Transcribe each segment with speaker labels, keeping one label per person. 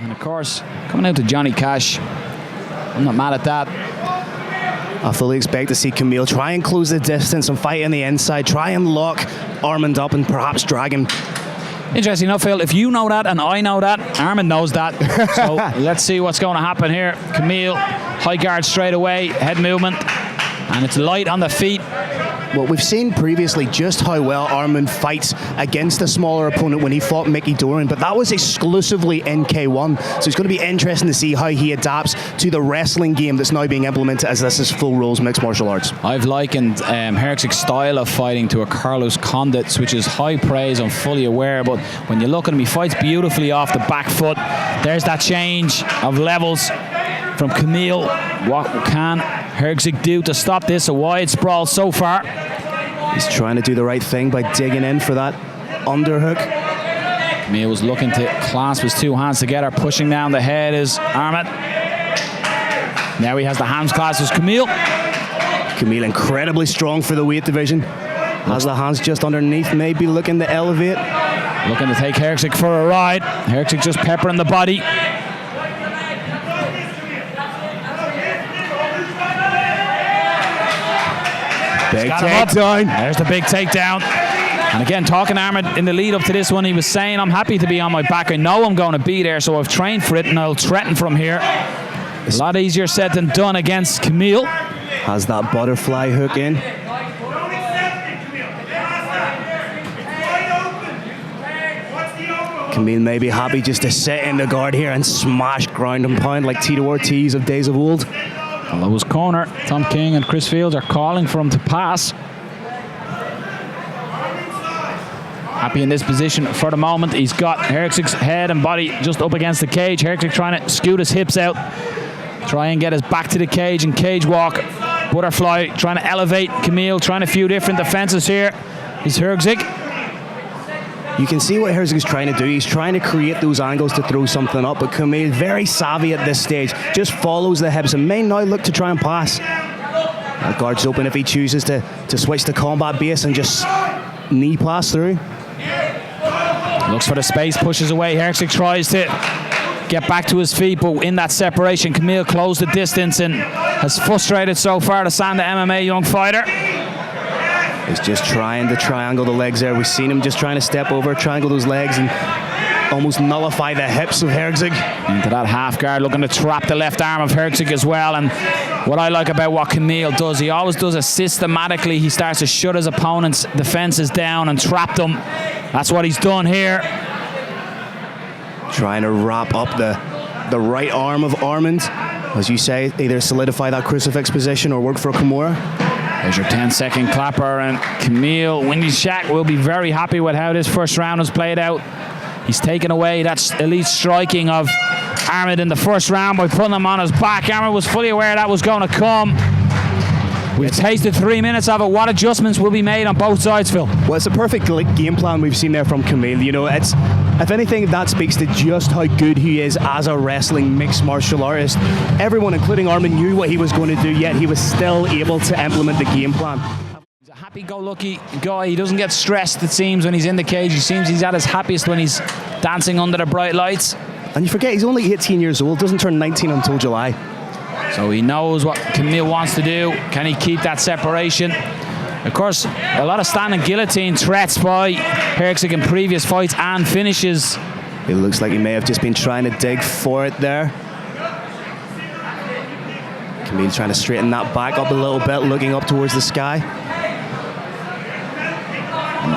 Speaker 1: And of course, coming out to Johnny Cash, I'm not mad at that.
Speaker 2: I fully expect to see Kamil try and close the distance and fight on the inside, try and lock Armand up and perhaps drag him.
Speaker 1: Interesting enough, Phil, if you know that and I know that, Armand knows that. So let's see what's going to happen here. Kamil, high guard straight away, head movement, and it's light on the feet.
Speaker 2: Well, we've seen previously just how well Armand fights against a smaller opponent when he fought Mickey Doran, but that was exclusively in K1. So it's going to be interesting to see how he adapts to the wrestling game that's now being implemented as this is full rules mixed martial arts.
Speaker 1: I've likened Herczeg's style of fighting to a Carlos Condit's, which is high praise, I'm fully aware, but when you look at him, he fights beautifully off the back foot. There's that change of levels from Kamil. What can Herczeg do to stop this? A wide sprawl so far.
Speaker 2: He's trying to do the right thing by digging in for that underhook.
Speaker 1: Kamil was looking to clasp his two hands together, pushing down the head is Armand. Now he has the hands clasped as Kamil.
Speaker 2: Kamil incredibly strong for the weight division. Has the hands just underneath, maybe looking to elevate.
Speaker 1: Looking to take Herczeg for a ride. Herczeg just peppering the body.
Speaker 2: Big takedown.
Speaker 1: There's the big takedown. And again, talking to Armand in the lead up to this one, he was saying, I'm happy to be on my back. I know I'm going to be there, so I've trained for it and I'll threaten from here. A lot easier said than done against Kamil.
Speaker 2: Has that butterfly hook in. Kamil may be happy just to sit in the guard here and smash ground and pound like Tito Ortiz of days of old.
Speaker 1: Lowest corner, Tom King and Chris Fields are calling for him to pass. Happy in this position for the moment. He's got Herczeg's head and body just up against the cage. Herczeg trying to scoot his hips out. Try and get his back to the cage and cage walk. Butterfly trying to elevate Kamil, trying a few different defenses here. Is Herczeg.
Speaker 2: You can see what Herczeg is trying to do. He's trying to create those angles to throw something up, but Kamil, very savvy at this stage, just follows the hips and may now look to try and pass. The guard's open if he chooses to switch to combat base and just knee pass through.
Speaker 1: Looks for the space, pushes away. Herczeg tries to get back to his feet, but in that separation, Kamil closed the distance and has frustrated so far the Sanda MMA young fighter.
Speaker 2: He's just trying to triangle the legs there. We've seen him just trying to step over, triangle those legs and almost nullify the hips of Herczeg.
Speaker 1: Into that half guard, looking to trap the left arm of Herczeg as well. And what I like about what Kamil does, he always does it systematically. He starts to shut his opponent's defenses down and trap them. That's what he's done here.
Speaker 2: Trying to wrap up the right arm of Armand. As you say, either solidify that crucifix position or work for a Kimura.
Speaker 1: There's your 10-second clapper, and Kamil Wincenciak will be very happy with how this first round has played out. He's taken away that elite striking of Armand in the first round by putting him on his back. Armand was fully aware that was going to come. We've tasted 3 minutes of it. What adjustments will be made on both sides, Phil?
Speaker 2: Well, it's a perfect game plan we've seen there from Kamil. You know, it's, if anything, that speaks to just how good he is as a wrestling mixed martial artist. Everyone, including Armand, knew what he was going to do, yet he was still able to implement the game plan.
Speaker 1: He's a happy-go-lucky guy. He doesn't get stressed, it seems, when he's in the cage. He seems he's at his happiest when he's dancing under the bright lights.
Speaker 2: And you forget, he's only 18 years old, doesn't turn 19 until July.
Speaker 1: So he knows what Kamil wants to do. Can he keep that separation? Of course, a lot of standing guillotine threats by Herczeg in previous fights and finishes.
Speaker 2: It looks like he may have just been trying to dig for it there. Kamil trying to straighten that back up a little bit, looking up towards the sky.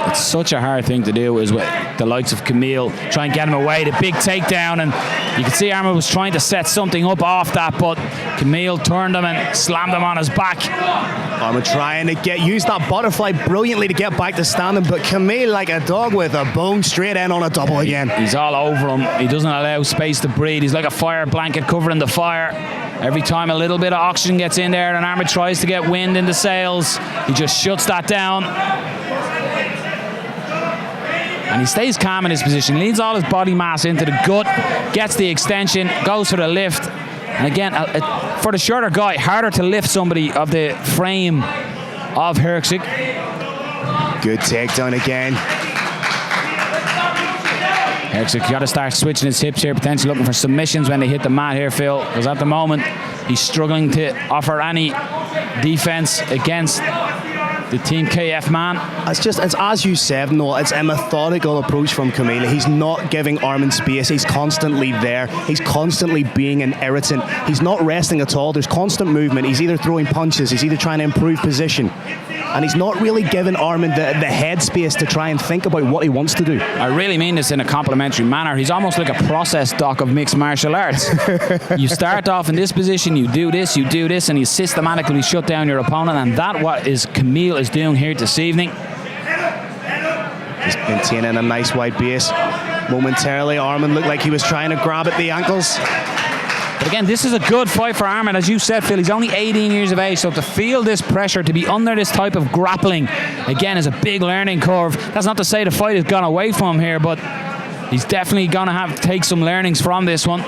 Speaker 1: It's such a hard thing to do is with the likes of Kamil, try and get him away, the big takedown, and you can see Armand was trying to set something up off that, but Kamil turned him and slammed him on his back.
Speaker 2: Armand trying to use that butterfly brilliantly to get back to standing, but Kamil like a dog with a bone, straight in on a double again.
Speaker 1: He's all over him. He doesn't allow space to breathe. He's like a fire blanket covering the fire. Every time a little bit of oxygen gets in there and Armand tries to get wind in the sails, he just shuts that down. And he stays calm in his position, leans all his body mass into the gut, gets the extension, goes for the lift. And again, for the shorter guy, harder to lift somebody of the frame of Herczeg.
Speaker 2: Good takedown again.
Speaker 1: Herczeg got to start switching his hips here, potentially looking for submissions when they hit the mat here, Phil, because at the moment he's struggling to offer any defense against the Team KF man.
Speaker 2: It's as you said, Noel, it's a methodical approach from Kamil. He's not giving Armand space. He's constantly there. He's constantly being an irritant. He's not resting at all. There's constant movement. He's either throwing punches, he's either trying to improve position. And he's not really giving Armand the headspace to try and think about what he wants to do.
Speaker 1: I really mean this in a complimentary manner. He's almost like a process doc of mixed martial arts. You start off in this position, you do this, and you systematically shut down your opponent, and that's what Kamil is doing here this evening.
Speaker 2: Just maintaining a nice wide base. Momentarily, Armand looked like he was trying to grab at the ankles.
Speaker 1: But again, this is a good fight for Armand. As you said, Phil, he's only 18 years of age, so to feel this pressure, to be under this type of grappling, again, is a big learning curve. That's not to say the fight has gone away from him here, but he's definitely going to have to take some learnings from this one.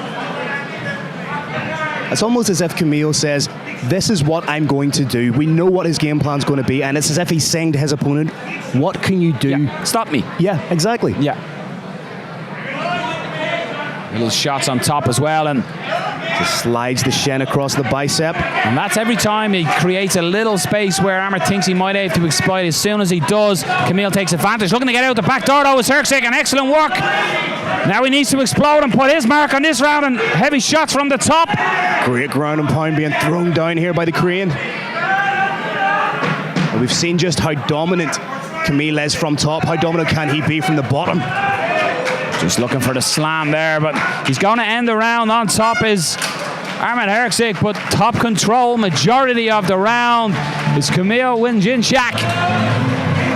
Speaker 2: It's almost as if Kamil says, this is what I'm going to do. We know what his game plan's going to be, and it's as if he's saying to his opponent, what can you do?
Speaker 1: Yeah, stop me.
Speaker 2: Yeah, exactly.
Speaker 1: Yeah. Little shots on top as well, and
Speaker 2: just slides the shin across the bicep.
Speaker 1: And that's every time he creates a little space where Armand thinks he might have to exploit. As soon as he does, Kamil takes advantage. Looking to get out the back door, though, is Herczeg, and excellent work. Now he needs to explode and put his mark on this round, and heavy shots from the top.
Speaker 2: Great ground and pound being thrown down here by the Crane. And we've seen just how dominant Kamil is from top. How dominant can he be from the bottom?
Speaker 1: Just looking for the slam there, but he's going to end the round. On top is Armand Herczeg, but top control majority of the round is Kamil Wincenciak.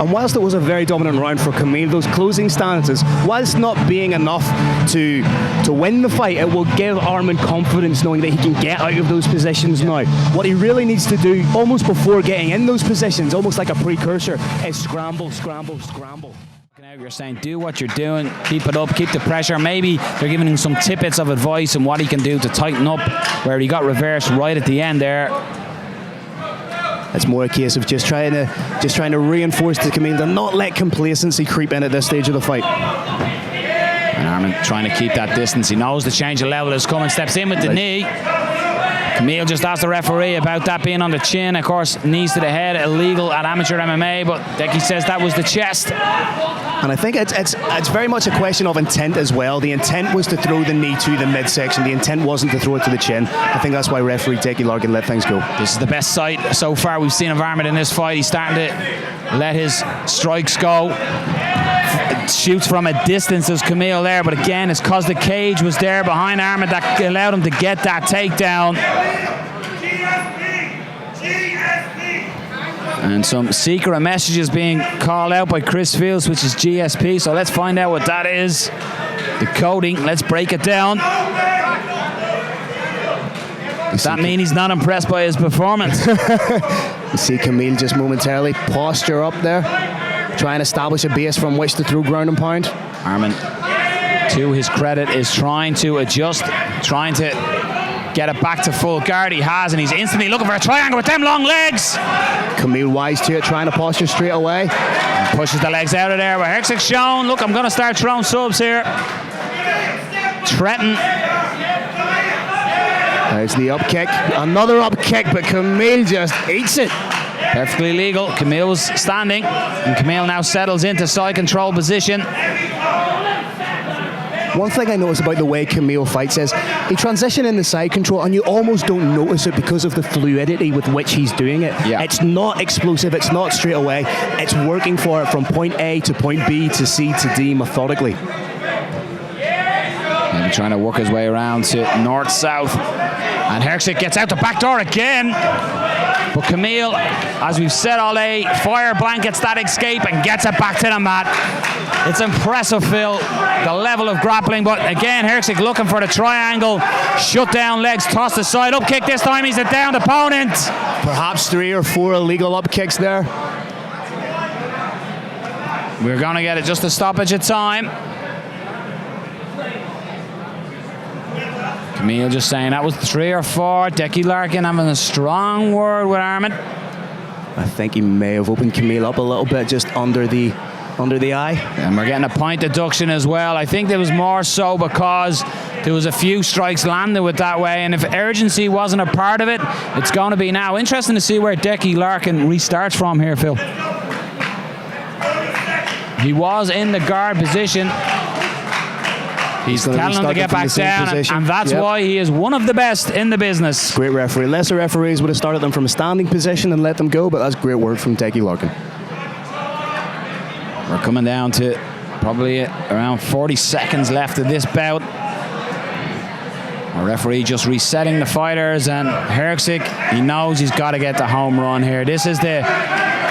Speaker 2: And whilst it was a very dominant round for Kamil, those closing stances, whilst not being enough to win the fight, it will give Armand confidence knowing that he can get out of those positions now. What he really needs to do, almost before getting in those positions, almost like a precursor, is scramble, scramble, scramble.
Speaker 1: You're saying do what you're doing, keep it up, keep the pressure. Maybe they're giving him some tidbits of advice on what he can do to tighten up where he got reversed right at the end there.
Speaker 2: It's more a case of just trying to reinforce to Kamil to not let complacency creep in at this stage of the fight.
Speaker 1: And Armand trying to keep that distance. He knows the change of level is coming, steps in with the knee. Kamil just asked the referee about that being on the chin. Of course, knees to the head, illegal at amateur MMA, but Hickey says that was the chest.
Speaker 2: And I think it's very much a question of intent as well. The intent was to throw the knee to the midsection. The intent wasn't to throw it to the chin. I think that's why referee Hickey Larkin let things go.
Speaker 1: This is the best sight so far we've seen of Armand in this fight. He's starting to let his strikes go. Shoots from a distance as Kamil there, but again, it's because the cage was there behind Armand that allowed him to get that takedown. And some secret messages being called out by Chris Fields, which is GSP. So let's find out what that is. The coding, let's break it down. Does that mean he's not impressed by his performance?
Speaker 2: You see Kamil just momentarily posture up there, trying to establish a base from which to throw ground and pound.
Speaker 1: Armand, to his credit, is trying to adjust, trying to get it back to full guard. He has, and he's instantly looking for a triangle with them long legs.
Speaker 2: Kamil wise to it, trying to posture straight away.
Speaker 1: And pushes the legs out of there. But Herczeg's shown, look, I'm going to start throwing subs here. Trenton.
Speaker 2: There's the up kick. Another up kick, but Kamil just eats it.
Speaker 1: Perfectly legal. Kamil was standing, and Kamil now settles into side control position.
Speaker 2: One thing I notice about the way Kamil fights is he transitions in the side control and you almost don't notice it because of the fluidity with which he's doing it.
Speaker 1: Yeah.
Speaker 2: It's not explosive, it's not straight away. It's working for it from point A to point B to C to D methodically.
Speaker 1: Maybe trying to work his way around to north-south. And Herczeg gets out the back door again. But Kamil, as we've said all day, fire blankets that escape and gets it back to the mat. It's impressive, Phil, the level of grappling. But again, Herczeg looking for the triangle. Shut down legs, tossed aside. Up kick this time, he's a downed opponent.
Speaker 2: Perhaps 3 or 4 illegal up kicks there.
Speaker 1: We're going to get it just a stoppage of time. Kamil just saying that was 3 or 4. Hickey Larkin having a strong word with Armand.
Speaker 2: I think he may have opened Kamil up a little bit just under the under the eye.
Speaker 1: And we're getting a point deduction as well. I think there was more so because there was a few strikes landed with that way, and if urgency wasn't a part of it, it's going to be now. Interesting to see where Decky Larkin restarts from here, Phil. He was in the guard position. He's telling him to get back down, and that's why he is one of the best in the business.
Speaker 2: Great referee. Lesser referees would have started them from a standing position and let them go, but that's great work from Decky Larkin.
Speaker 1: We're coming down to probably around 40 seconds left of this bout. Our referee just resetting the fighters, and Herczeg, he knows he's got to get the home run here. This is the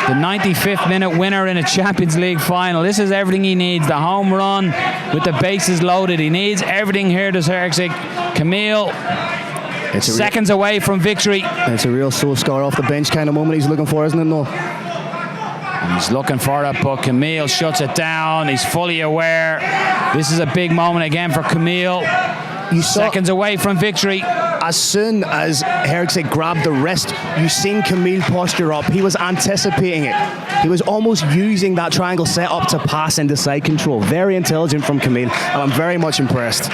Speaker 1: 95th minute winner in a Champions League final. This is everything he needs. The home run with the bases loaded. He needs everything here, does Herczeg. Kamil, seconds away from victory.
Speaker 2: It's a real soul scar off the bench kind of moment he's looking for, isn't it, Noel?
Speaker 1: And he's looking for it, but Kamil shuts it down. He's fully aware. This is a big moment again for Kamil. Seconds away from victory.
Speaker 2: As soon as Herczeg grabbed the wrist, you seen Kamil posture up. He was anticipating it. He was almost using that triangle setup to pass into side control. Very intelligent from Kamil, and I'm very much impressed.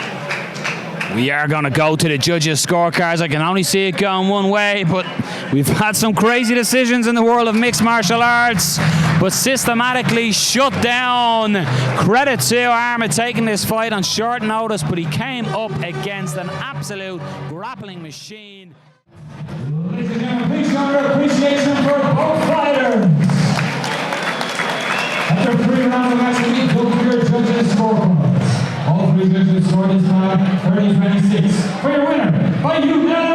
Speaker 1: We are going to go to the judges' scorecards. I can only see it going one way, but we've had some crazy decisions in the world of mixed martial arts, but systematically shut down. Credit to Armand taking this fight on short notice, but he came up against an absolute grappling machine.
Speaker 3: Ladies and gentlemen, please show your appreciation for both fighters. After 3 rounds of action, we go to your judges' scorecards. All 3 judges scored this time 30-26. For your winner, by unanimous